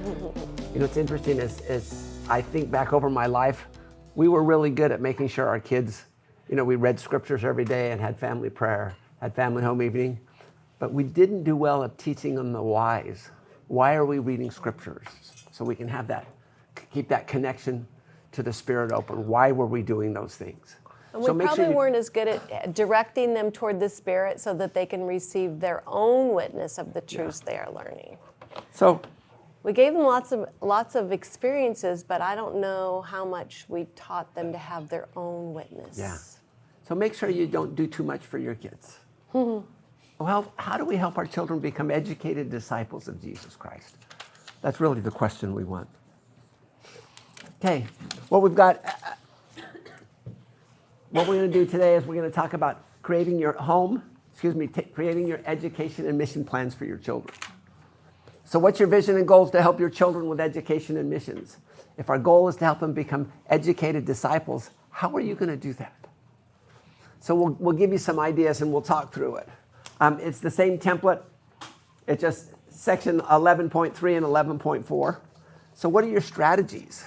You know, what's interesting is I think back over my life, we were really good at making sure our kids, we read scriptures every day and had family prayer, had family home evening, but we didn't do well at teaching them the whys. Why are we reading scriptures? So we can have that, keep that connection to the Spirit open. Why were we doing those things? And we probably weren't as good at directing them toward the Spirit so that they can receive their own witness of the truths they are learning. So we gave them lots of experiences, but I don't know how much we taught them to have their own witness. Yeah. So make sure you don't do too much for your kids. Well, how do we help our children become educated disciples of Jesus Christ? That's really the question we want. Okay, what we've got, what we're going to do today is we're going to talk about creating your creating your education and mission plans for your children. So what's your vision and goals to help your children with education and missions? If our goal is to help them become educated disciples, how are you going to do that? So we'll give you some ideas and we'll talk through it. It's the same template. It's just section 11.3 and 11.4. So what are your strategies?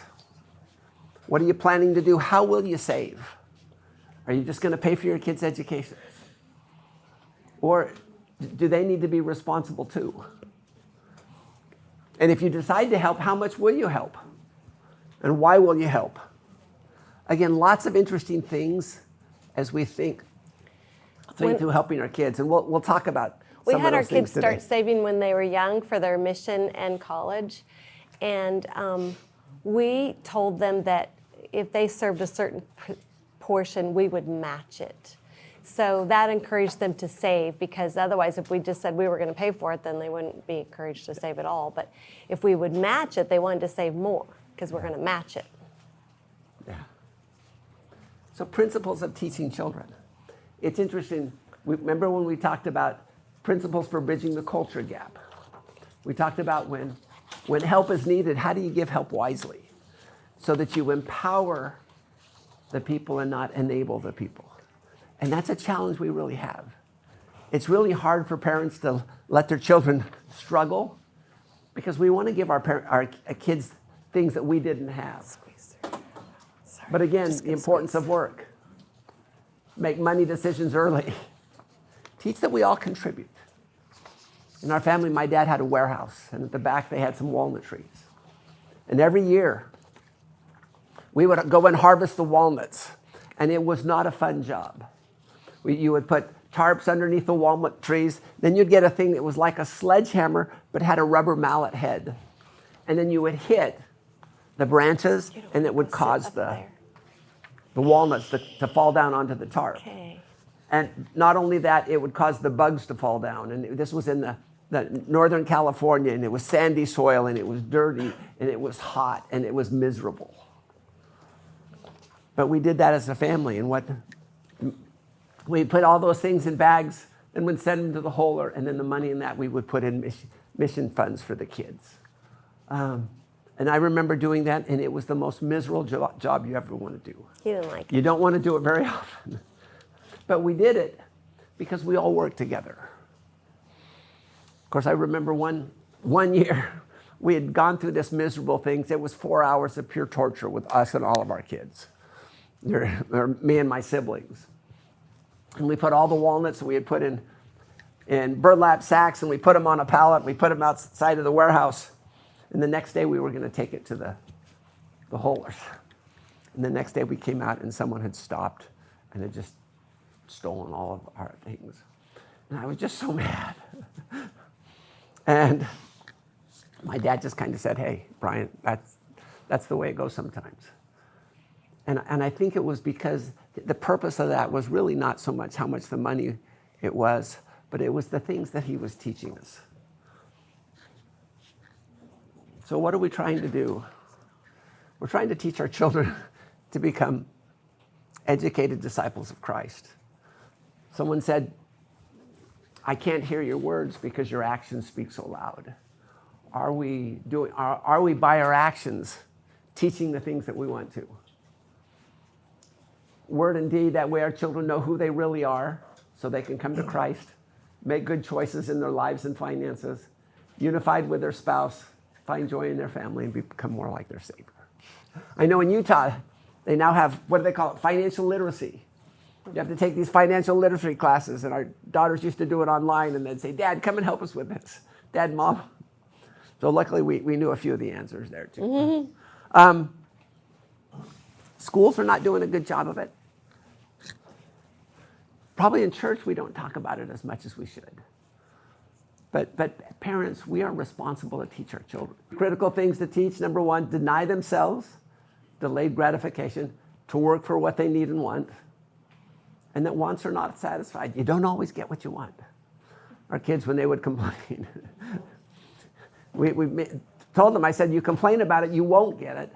What are you planning to do? How will you save? Are you just going to pay for your kids' education? Or do they need to be responsible too? And if you decide to help, how much will you help? And why will you help? Again, lots of interesting things as we think through helping our kids. And we'll talk about we some had of our those things kids today. start saving when they were young for their mission and college. And we told them that if they served a certain portion, we would match it. So that encouraged them to save, because otherwise if we just said we were going to pay for it, then they wouldn't be encouraged to save at all. But if we would match it, they wanted to save more because we're going to match it. Yeah. So principles of teaching children. It's interesting. Remember when we talked about principles for bridging the culture gap? We talked about when help is needed, how do you give help wisely so that you empower the people and not enable the people? And that's a challenge we really have. It's really hard for parents to let their children struggle because we want to give our kids things that we didn't have. But again, the importance of work. Make money decisions early. Teach that we all contribute. In our family, my dad had a warehouse, and at the back they had some walnut trees. And every year, we would go and harvest the walnuts, and it was not a fun job. You would put tarps underneath the walnut trees, then you'd get a thing that was like a sledgehammer, but had a rubber mallet head. And then you would hit the branches, and it would cause the walnuts to fall down onto the tarp. Okay. And not only that, it would cause the bugs to fall down. And this was in the Northern California, and it was sandy soil, and it was dirty, and it was hot, and it was miserable. But we did that as a family, and we put all those things in bags, and we'd send them to the Holer, and then the money in that we would put in mission funds for the kids. And I remember doing that, and it was the most miserable job you ever want to do. You didn't like it. You don't want to do it very often. But we did it because we all worked together. Of course, I remember one year, we had gone through this miserable thing. It was 4 hours of pure torture with us and all of our kids, or me and my siblings. And we put all the walnuts that we had put in burlap sacks, and we put them on a pallet. We put them outside of the warehouse. And the next day, we were going to take it to the Holers. And the next day, we came out, and someone had stopped and had just stolen all of our things. And I was just so mad. And my dad just kind of said, "Hey, Brian, that's the way it goes sometimes." And I think it was because the purpose of that was really not so much how much the money it was, but it was the things that he was teaching us. So what are we trying to do? We're trying to teach our children to become educated disciples of Christ. Someone said, "I can't hear your words because your actions speak so loud." Are we by our actions teaching the things that we want to? Word and deed, that way our children know who they really are so they can come to Christ, make good choices in their lives and finances, unified with their spouse, find joy in their family and become more like their Savior. I know in Utah, they now have, what do they call it, financial literacy. You have to take these financial literacy classes, and our daughters used to do it online, and they'd say, Dad, come and help us with this. Dad, Mom. So luckily, we knew a few of the answers there, too. Schools are not doing a good job of it. Probably in church, we don't talk about it as much as we should. But parents, we are responsible to teach our children. Critical things to teach, number one, deny themselves, delayed gratification, to work for what they need and want, and that wants are not satisfied. You don't always get what you want. Our kids, when they would complain, we told them, I said, you complain about it, you won't get it.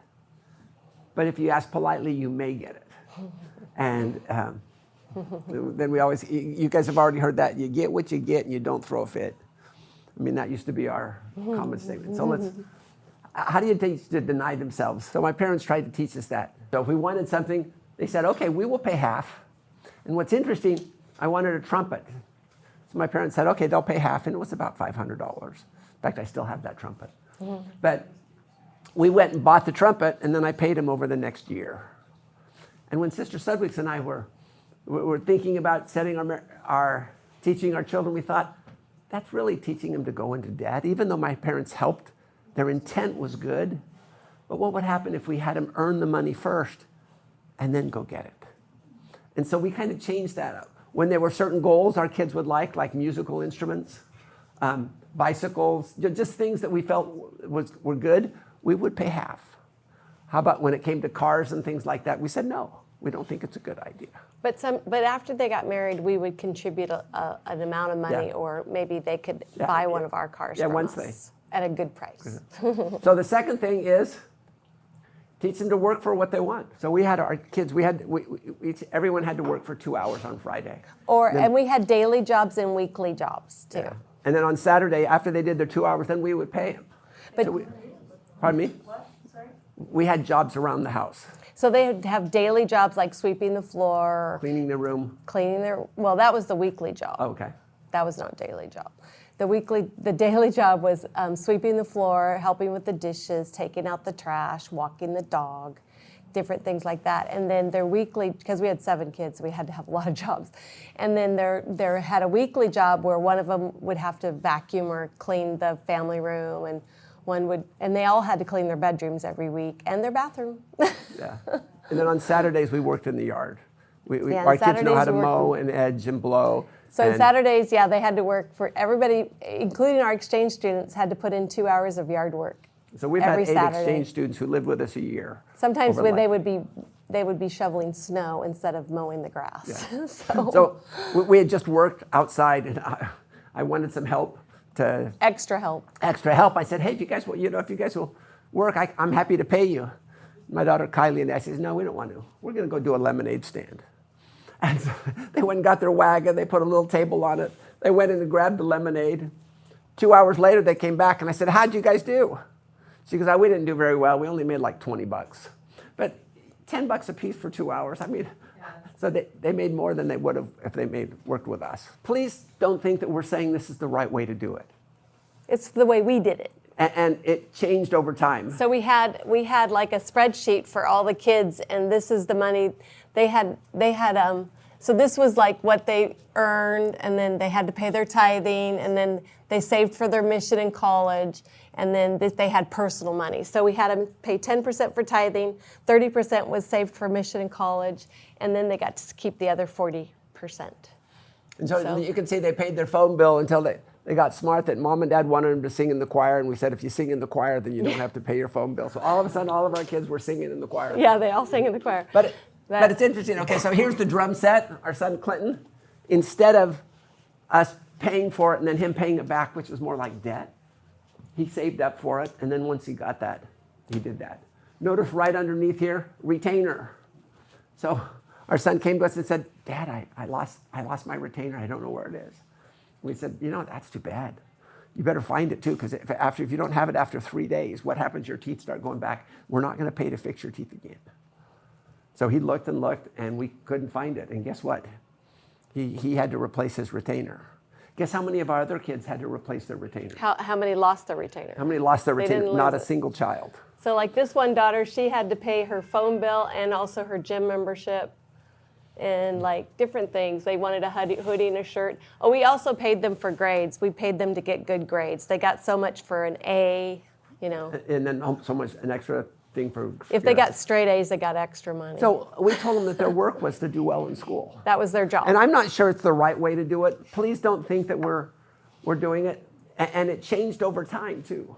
But if you ask politely, you may get it. And then we always, you guys have already heard that, you get what you get and you don't throw a fit. I mean, that used to be our common statement. So how do you teach to deny themselves? So my parents tried to teach us that. So if we wanted something, they said, okay, we will pay half. And what's interesting, I wanted a trumpet. So my parents said, okay, they'll pay half, and it was about $500. In fact, I still have that trumpet. But we went and bought the trumpet, and then I paid him over the next year. And when Sister Sudwicks and I were thinking about setting teaching our children, we thought, that's really teaching them to go into debt. Even though my parents helped, their intent was good. But what would happen if we had them earn the money first and then go get it? And so we kind of changed that up. When there were certain goals our kids would like musical instruments, bicycles, just things that we felt were good, we would pay half. How about when it came to cars and things like that? We said, no, we don't think it's a good idea. But after they got married, we would contribute an amount of money, or maybe they could buy one of our cars from us at a good price. So the second thing is teach them to work for what they want. So we had our kids, everyone had to work for 2 hours on Friday. And we had daily jobs and weekly jobs too. Yeah. And then on Saturday, after they did their 2 hours, then we would pay them. But pardon me? What? Sorry? We had jobs around the house. So they would have daily jobs like sweeping the floor, Cleaning the room. well, that was the weekly job. Oh, okay. That was not a daily job. The daily job was sweeping the floor, helping with the dishes, taking out the trash, walking the dog, different things like that. And then their weekly, because we had 7 kids, we had to have a lot of jobs. And then there had a weekly job where one of them would have to vacuum or clean the family room, and and they all had to clean their bedrooms every week and their bathroom. Yeah. And then on Saturdays, we worked in the yard. Our kids know how to mow and edge and blow. So Saturdays, they had to work for everybody, including our exchange students, had to put in 2 hours of yard work. So we've had 8 exchange students who lived with us a year. Sometimes they would be shoveling snow instead of mowing the grass. Yeah. So we had just worked outside, and I wanted some help. Extra help. I said, hey, if you guys will work, I'm happy to pay you. My daughter Kylie and I says, no, we don't want to. We're going to go do a lemonade stand. And so they went and got their wagon. They put a little table on it. They went in and grabbed the lemonade. 2 hours later, they came back, and I said, how'd you guys do? She goes, we didn't do very well. We only made like $20. But $10 a piece for 2 hours, I mean, so they made more than they would have if they worked with us. Please don't think that we're saying this is the right way to do it. It's the way we did it. And it changed over time. So we had like a spreadsheet for all the kids, and this is the money they had. So this was like what they earned, and then they had to pay their tithing, and then they saved for their mission in college, and then they had personal money. So we had them pay 10% for tithing, 30% was saved for mission in college, and then they got to keep the other 40%. And so you can see they paid their phone bill until they got smart that Mom and Dad wanted them to sing in the choir, and we said, if you sing in the choir, then you don't have to pay your phone bill. So all of a sudden, all of our kids were singing in the choir. Yeah, they all sang in the choir. But it's interesting. Okay, so here's the drum set. Our son Clinton, instead of us paying for it and then him paying it back, which was more like debt, he saved up for it, and then once he got that, he did that. Notice right underneath here, retainer. So our son came to us and said, Dad, I lost my retainer. I don't know where it is. We said, that's too bad. You better find it too, because if you don't have it after 3 days, what happens? Your teeth start going back. We're not going to pay to fix your teeth again. So he looked and looked, and we couldn't find it. And guess what? He had to replace his retainer. Guess how many of our other kids had to replace their retainer? How many lost their retainer? How many lost their They retainer? didn't Not lose a it. single child. So like this one daughter, she had to pay her phone bill and also her gym membership and like different things. They wanted a hoodie and a shirt. Oh, we also paid them for grades. We paid them to get good grades. They got so much for an A, you know. And then so much, an extra thing for. If they got straight A's, they got extra money. So we told them that their work was to do well in school. that was their job. And I'm not sure it's the right way to do it. Please don't think that we're doing it. And it changed over time too.